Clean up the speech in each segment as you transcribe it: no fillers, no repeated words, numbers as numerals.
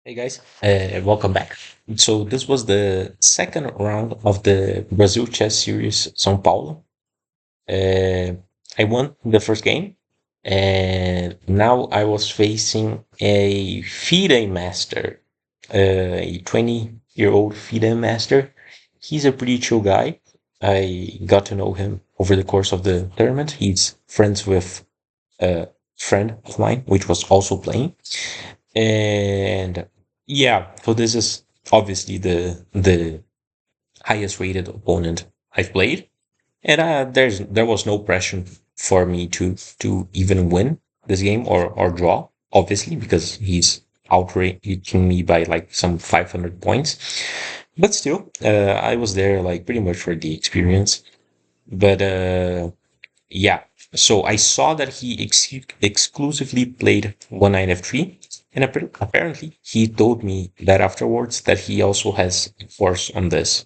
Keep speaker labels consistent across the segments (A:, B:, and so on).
A: Hey guys, welcome back. So this was the second round of the Brazil Chess Series São Paulo. I won the first game, and now I was facing a FIDE master, a 20-year-old FIDE master. He's a pretty chill guy. I got to know him over the course of the tournament. He's friends with a friend of mine, which was also playing. And yeah, so this is obviously the highest rated opponent I've played, and there was no pressure for me to even win this game or draw, obviously, because he's outraging me by like some 500 points. But still, I was there like pretty much for the experience. But yeah. So I saw that he exclusively played one Nf3, and apparently he told me that afterwards that he also has force on this.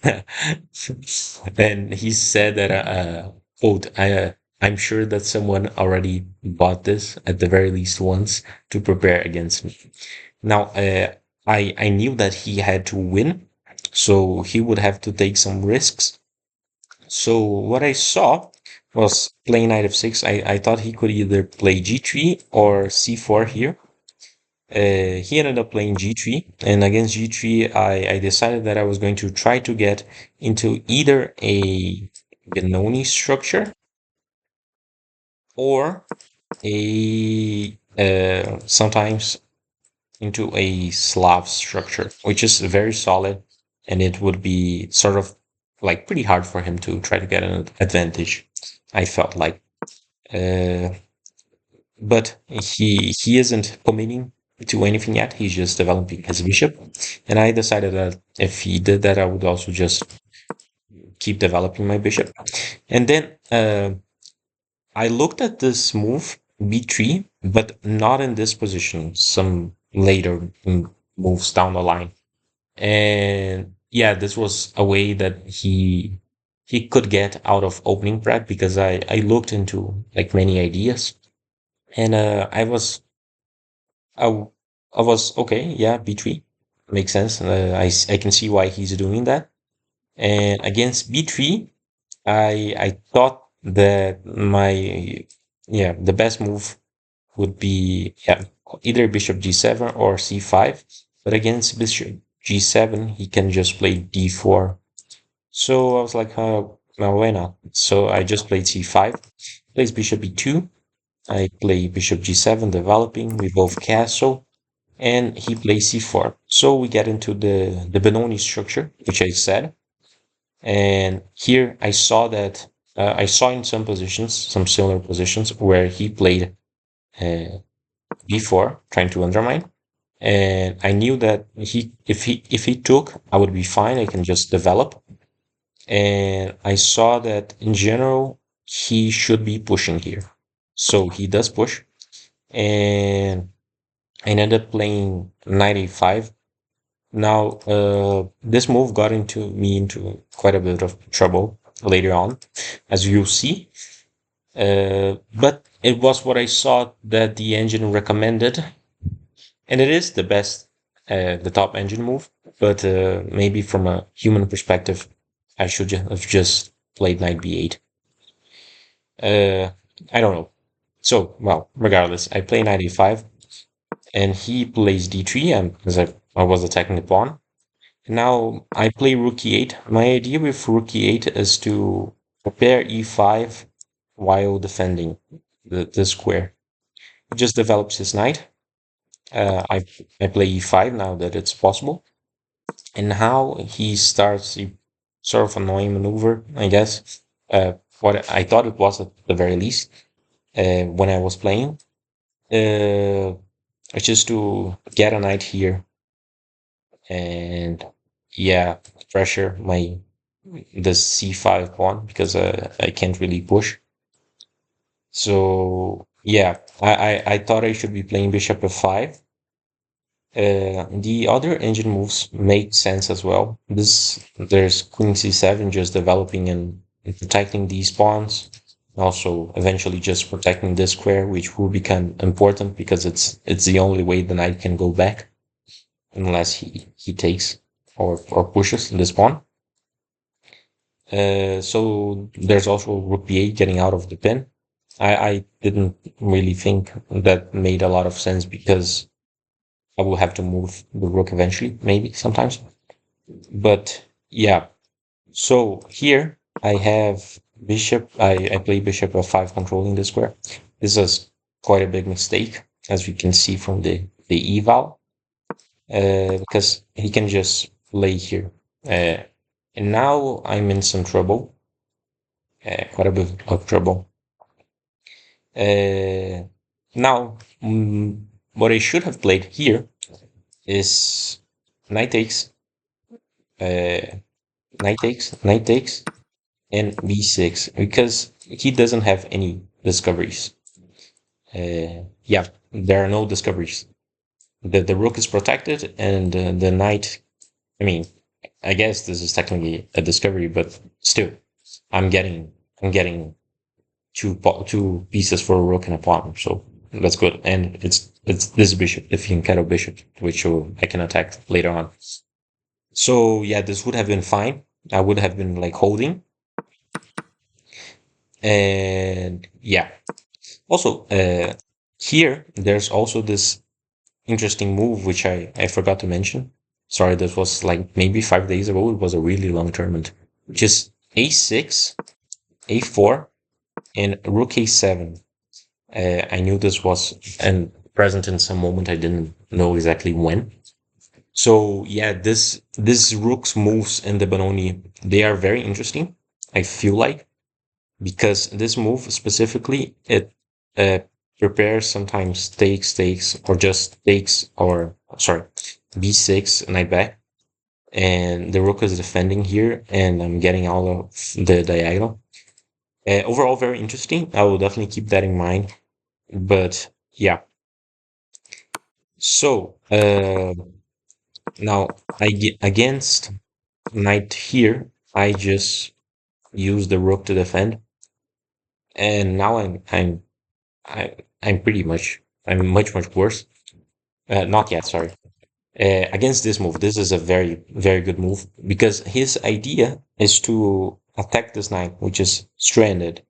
A: And he said that, quote, I'm sure that someone already bought this at the very least once to prepare against me. Now, I knew that he had to win, so he would have to take some risks. So what I saw was playing knight f6. I thought he could either play g3 or c4 here. He ended up playing g3, and against g3, I decided that I was going to try to get into either a Benoni structure or a sometimes into a Slav structure, which is very solid, and it would be sort of like pretty hard for him to try to get an advantage. I felt like, uh, but he isn't committing to anything yet. He's just developing his bishop, and I decided that if he did that, I would also just keep developing my bishop. And then I looked at this move b3, but not in this position. Some later moves down the line. And yeah, this was a way that he could get out of opening prep because I looked into like many ideas, and I, I was okay. Yeah, b3 makes sense. I can see why he's doing that. And against b3, I thought that the best move would be, yeah, either bishop g7 or c5. But against bishop g7, he can just play d4. So I was like, well, why not? So I just played c5, plays bishop e2. I play bishop g7, developing. We both castle, and he plays c4. So we get into the Benoni structure, which I said. And here I saw in some positions, some similar positions, where he played uh, b4, trying to undermine. And I knew that if he took, I would be fine. I can just develop. And I saw that in general he should be pushing here. So he does push, and I ended up playing 95. Now, this move got into me into quite a bit of trouble later on, as you'll see. But it was what I saw that the engine recommended, and it is the best, the top engine move. But maybe from a human perspective, I should have just played knight b8. Uh, I don't know. So, well, regardless, I play knight a5, and he plays d3, because I was attacking the pawn. Now I play rook e8. My idea with rook e8 is to prepare e5 while defending the square. He just develops his knight. I play e5 now that it's possible. And how he starts a sort of annoying maneuver, I guess. What I thought it was at the very least, when I was playing. It's just to get a knight here and, yeah, pressure the c5 pawn because I can't really push. So yeah, I thought I should be playing bishop f5. The other engine moves make sense as well. There's queen c7 just developing and protecting these pawns. Also, eventually just protecting this square, which will become important because it's the only way the knight can go back. unless he takes or pushes this pawn. So there's also rook b8 getting out of the pin. I didn't really think that made a lot of sense because I will have to move the rook eventually, maybe sometimes. But yeah, so here I have bishop. I play bishop f5 controlling the square. This is quite a big mistake, as we can see from the eval, because he can just lay here. And now I'm in some trouble, quite a bit of trouble. Uh, Now, what I should have played here is knight takes, uh, knight takes, and b6 because he doesn't have any discoveries. Yeah, there are no discoveries. The rook is protected, and the knight. I mean, I guess this is technically a discovery, but still, I'm getting two pieces for a rook and a pawn, so that's good. And it's this bishop, the Fianchetto bishop, which I can attack later on. So yeah, this would have been fine. I would have been like holding, and yeah. Also, here there's also this interesting move which I forgot to mention. Sorry, this was like maybe 5 days ago. It was a really long tournament, which is a6, a4, and rook a7. I knew this was and present in some moment. I didn't know exactly when. So yeah, this rook's moves in the Benoni, they are very interesting. I feel like because this move specifically it uh, prepares sometimes takes or just takes or sorry b6 knight back, and the rook is defending here, and I'm getting all of the diagonal. Overall, very interesting. I will definitely keep that in mind. But yeah, so now I get against knight here. I just use the rook to defend, and now I'm pretty much I'm much worse. Not yet, sorry. Against this move, this is a very good move because his idea is to attack this knight, which is stranded.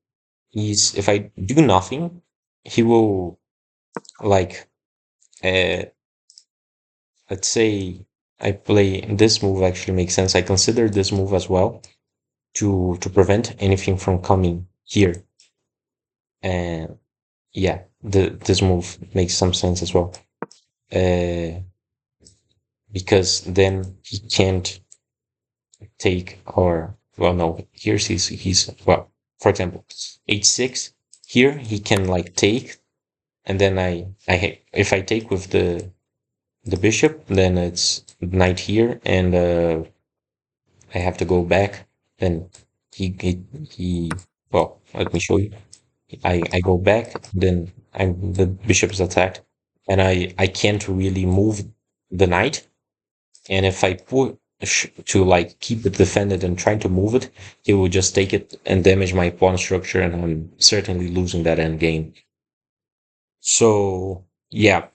A: He's if I do nothing, he will like uh, let's say I play this move actually makes sense. I consider this move as well to prevent anything from coming here. And yeah, this move makes some sense as well. Uh, because then he can't take or well no, he's well, for example, h6 here he can like take, and then if I take with the bishop, then it's knight here, and I have to go back. Then he well, let me show you. I go back, then the bishop is attacked, and I can't really move the knight. And if I push to like keep it defended and try to move it, he will just take it and damage my pawn structure, and I'm certainly losing that end game. So yeah,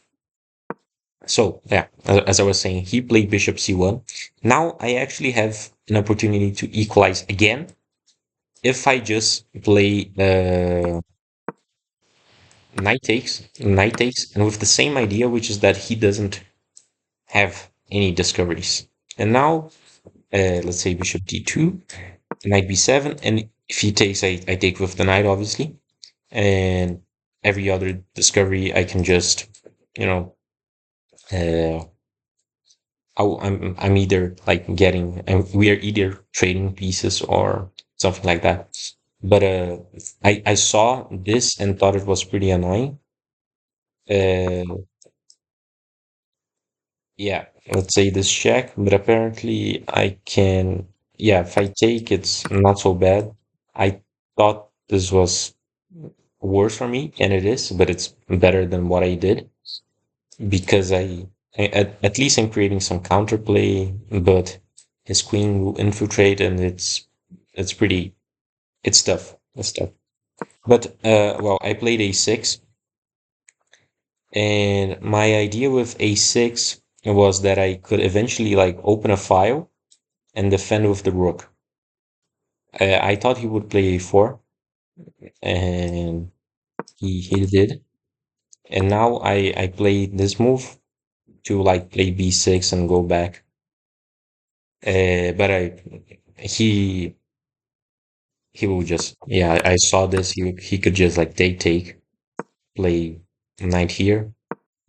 A: so yeah, as I was saying, he played bishop c1. Now I actually have an opportunity to equalize again if I just play knight takes, and with the same idea, which is that he doesn't have any discoveries. And now, let's say bishop d2, knight b7, and if he takes, I take with the knight, obviously, and every other discovery I can just, you know, uh, I'm either like we are either trading pieces or something like that. But I saw this and thought it was pretty annoying. Uh, yeah, let's say this check, but apparently I can. Yeah, if I take, it's not so bad. I thought this was worse for me, and it is, but it's better than what I did because at least I'm creating some counterplay, but his queen will infiltrate, and it's pretty it's tough. It's tough. But well, I played a6, and my idea with a6 was that I could eventually like open a file and defend with the rook. I thought he would play a4, and he did. And now I play this move to like play b6 and go back. But he he will just, yeah, I saw this. He could just like take, play knight here.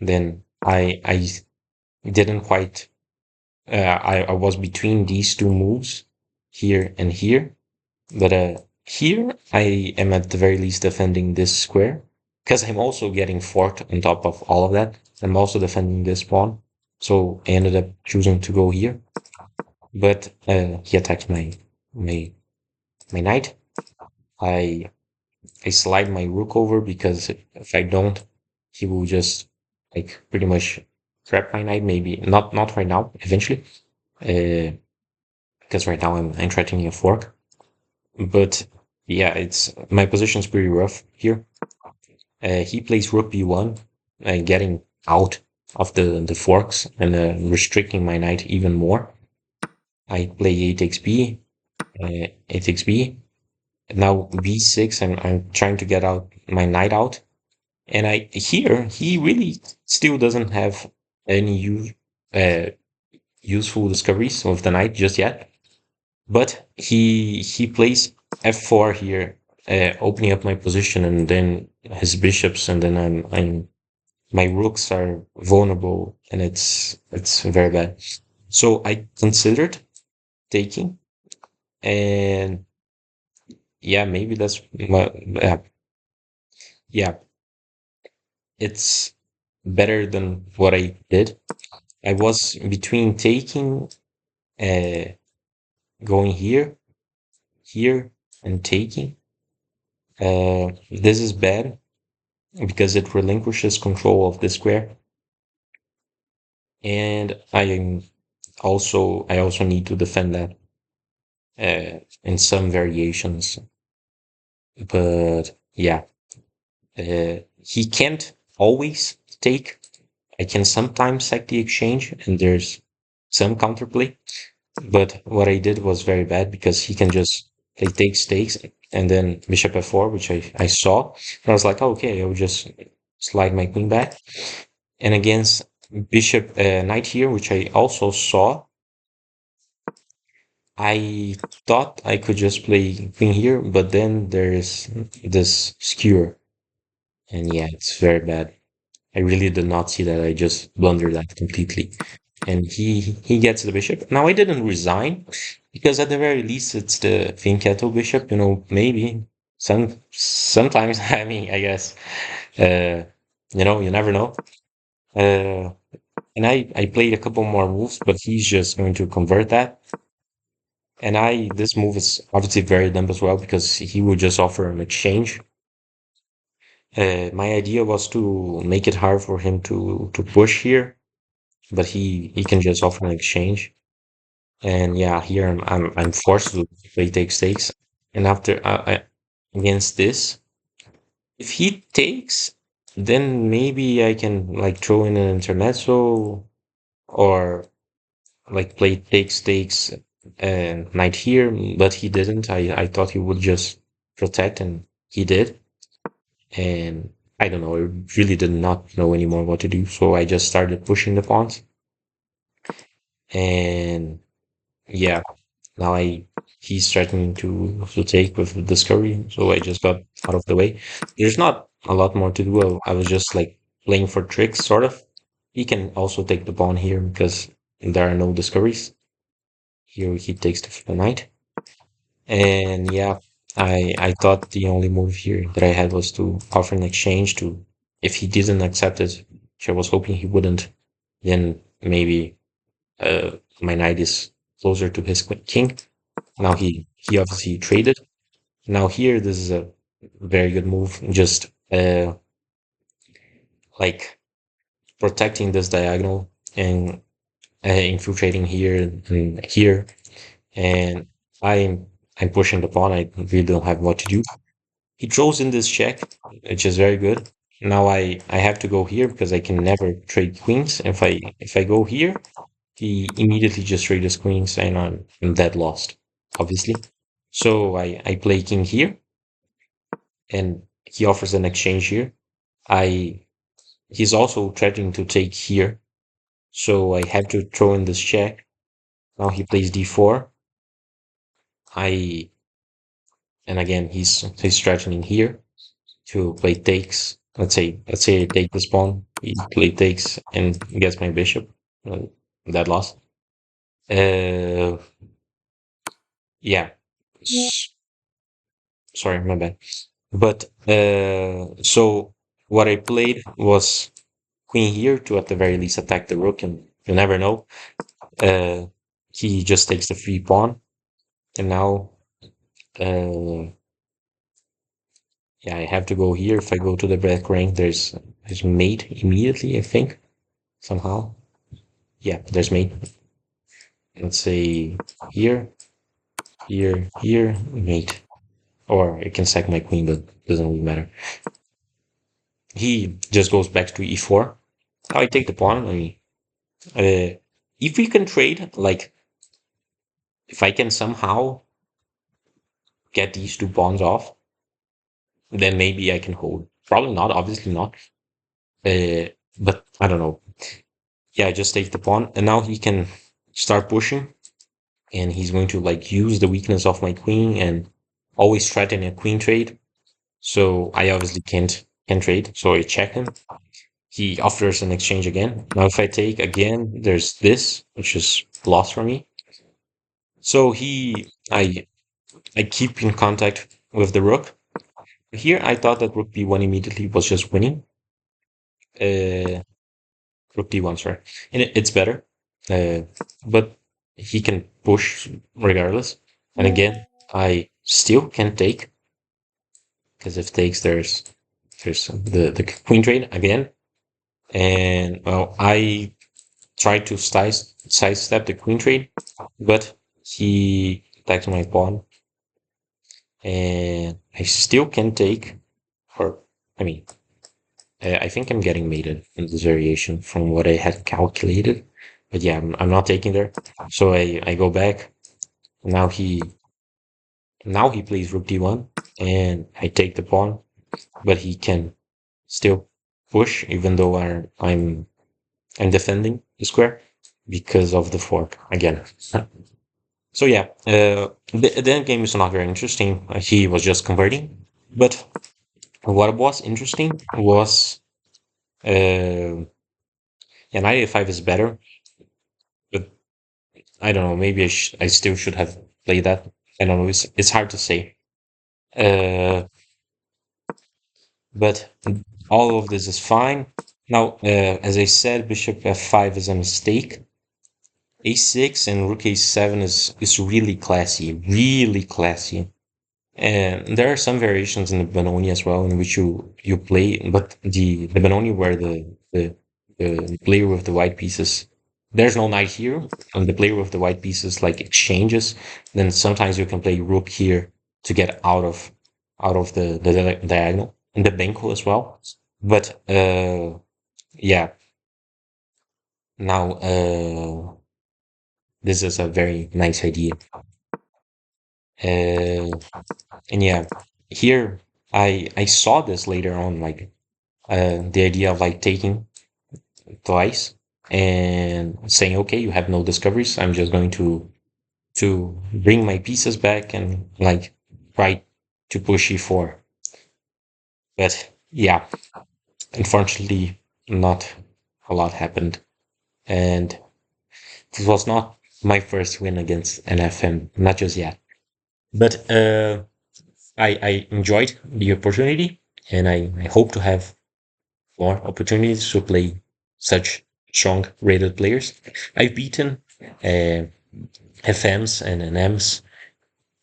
A: Then I didn't quite. I was between these two moves, here and here. But here I am at the very least defending this square because I'm also getting forked on top of all of that. I'm also defending this pawn. So I ended up choosing to go here. But he attacked my my knight. I I slide my rook over because if I don't, he will just like pretty much trap my knight. Maybe not right now. Eventually, because right now I'm threatening a fork. But yeah, it's my position's pretty rough here. He plays rook b1, getting out of the forks and restricting my knight even more. I play 8 takes b, 8 takes b. Now b6, I'm trying to get out my knight out. And I here he really still doesn't have any useful discoveries with the knight just yet. But he plays f4 here, opening up my position, and then his bishops, and then I'm my rooks are vulnerable, and it's very bad. So I considered taking, and yeah, maybe that's yeah, it's better than what I did. I was between taking, uh, going here, here, and taking. This is bad because it relinquishes control of the square, and I also need to defend that in some variations. But yeah, he can't always take. I can sometimes sack the exchange, and there's some counterplay. But what I did was very bad because he can just play take stakes and then bishop f4, which I saw. And I was like, oh, okay, I will just slide my queen back. And against bishop knight here, which I also saw, I thought I could just play queen here, but then there's this skewer. And yeah, it's very bad. I really did not see that. I just blundered that completely. And he gets the bishop. Now I didn't resign because at the very least it's the Fianchetto bishop, maybe sometimes I mean I guess uh you never know. Uh and I played a couple more moves, but he's just going to convert that. And this move is obviously very dumb as well because he would just offer an exchange. My idea was to make it hard for him to push here, but he can just offer an exchange. And yeah, here I'm forced to play take stakes. And after against this, if he takes, then maybe I can like throw in an intermezzo or like play take stakes and knight here. But he didn't. I thought he would just protect, and he did. And I don't know. I really did not know anymore what to do, so I just started pushing the pawns. And yeah, now he's starting to take with the discovery, so I just got out of the way. There's not a lot more to do. I was just like playing for tricks, sort of. He can also take the pawn here because there are no discoveries. Here he takes the knight, and yeah, I thought the only move here that I had was to offer an exchange to. If he didn't accept it, which I was hoping he wouldn't, then maybe my knight is closer to his king. Now he obviously traded. Now here, this is a very good move. Just like protecting this diagonal and infiltrating here and here. And I'm pushing the pawn. I really don't have what to do. He throws in this check, which is very good. Now I have to go here because I can never trade queens. If I go here, he immediately just trades queens and I'm dead lost, obviously. So I play king here and he offers an exchange here. I He's also threatening to take here. So I have to throw in this check. Now he plays d4. I and again he's threatening here to play takes. Let's say I take this pawn. He play takes and gets my bishop. Uh, that loss. Uh, yeah. Sorry, my bad. But so what I played was queen here to at the very least attack the rook, and you never know. Uh, he just takes the free pawn, and now uh, yeah, I have to go here. If I go to the black rank, there's mate immediately. I think somehow. Yeah, there's mate. Let's say here, here, mate. Or I can sack my queen, but doesn't really matter. He just goes back to e4. Now I take the pawn. I mean, if we can trade, like, if I can somehow get these two pawns off, then maybe I can hold. Probably not, obviously not. But I don't know. Yeah, I just take the pawn, and now he can start pushing, and he's going to like use the weakness of my queen and always threaten a queen trade. So I obviously can't trade. So I check him. He offers an exchange again. Now if I take again, there's this, which is lost for me. So I keep in contact with the rook. Here I thought that rook b1 immediately was just winning. Uh, Rook d1, sorry. And it's better. But he can push regardless. And again, I still can take, because if takes there's the queen trade again. And well, I tried to sidestep the queen trade, but he attacked my pawn, and I still can take. Or I mean, I think I'm getting mated in this variation from what I had calculated, but yeah, I'm not taking there. So I go back. Now he plays rook d1, and I take the pawn, but he can still push even though I'm defending the square because of the fork again. So yeah, the end game is not very interesting. He was just converting, but what was interesting was yeah, Knight a5 is better, but I don't know. Maybe I still should have played that. I don't know. It's hard to say. Uh, but all of this is fine. Now, as I said, Bishop f5 is a mistake. a6 and Rook a7 is really classy, really classy. And there are some variations in the Benoni as well in which you play, but the Benoni where the player with the white pieces, there's no knight here, and the player with the white pieces like exchanges. Then sometimes you can play rook here to get out of the diagonal and the benko as well. But yeah, now this is a very nice idea. Uh, and yeah, here I saw this later on, like the idea of like taking twice and saying, okay, you have no discoveries. I'm just going to bring my pieces back and like try to push e4. But yeah, unfortunately, not a lot happened, and this was not my first win against NFM, not just yet. But I enjoyed the opportunity, and I hope to have more opportunities to play such strong rated players. I've beaten uh, FMs and NMs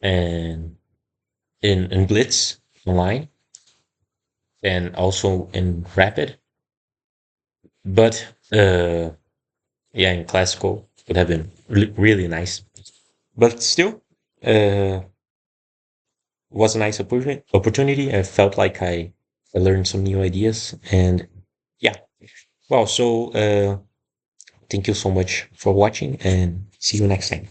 A: and in Blitz online and also in Rapid, but yeah, in Classical would have been really nice. But still, uh, was a nice opportunity. I felt like I learned some new ideas, and yeah. Well, so thank you so much for watching, and see you next time.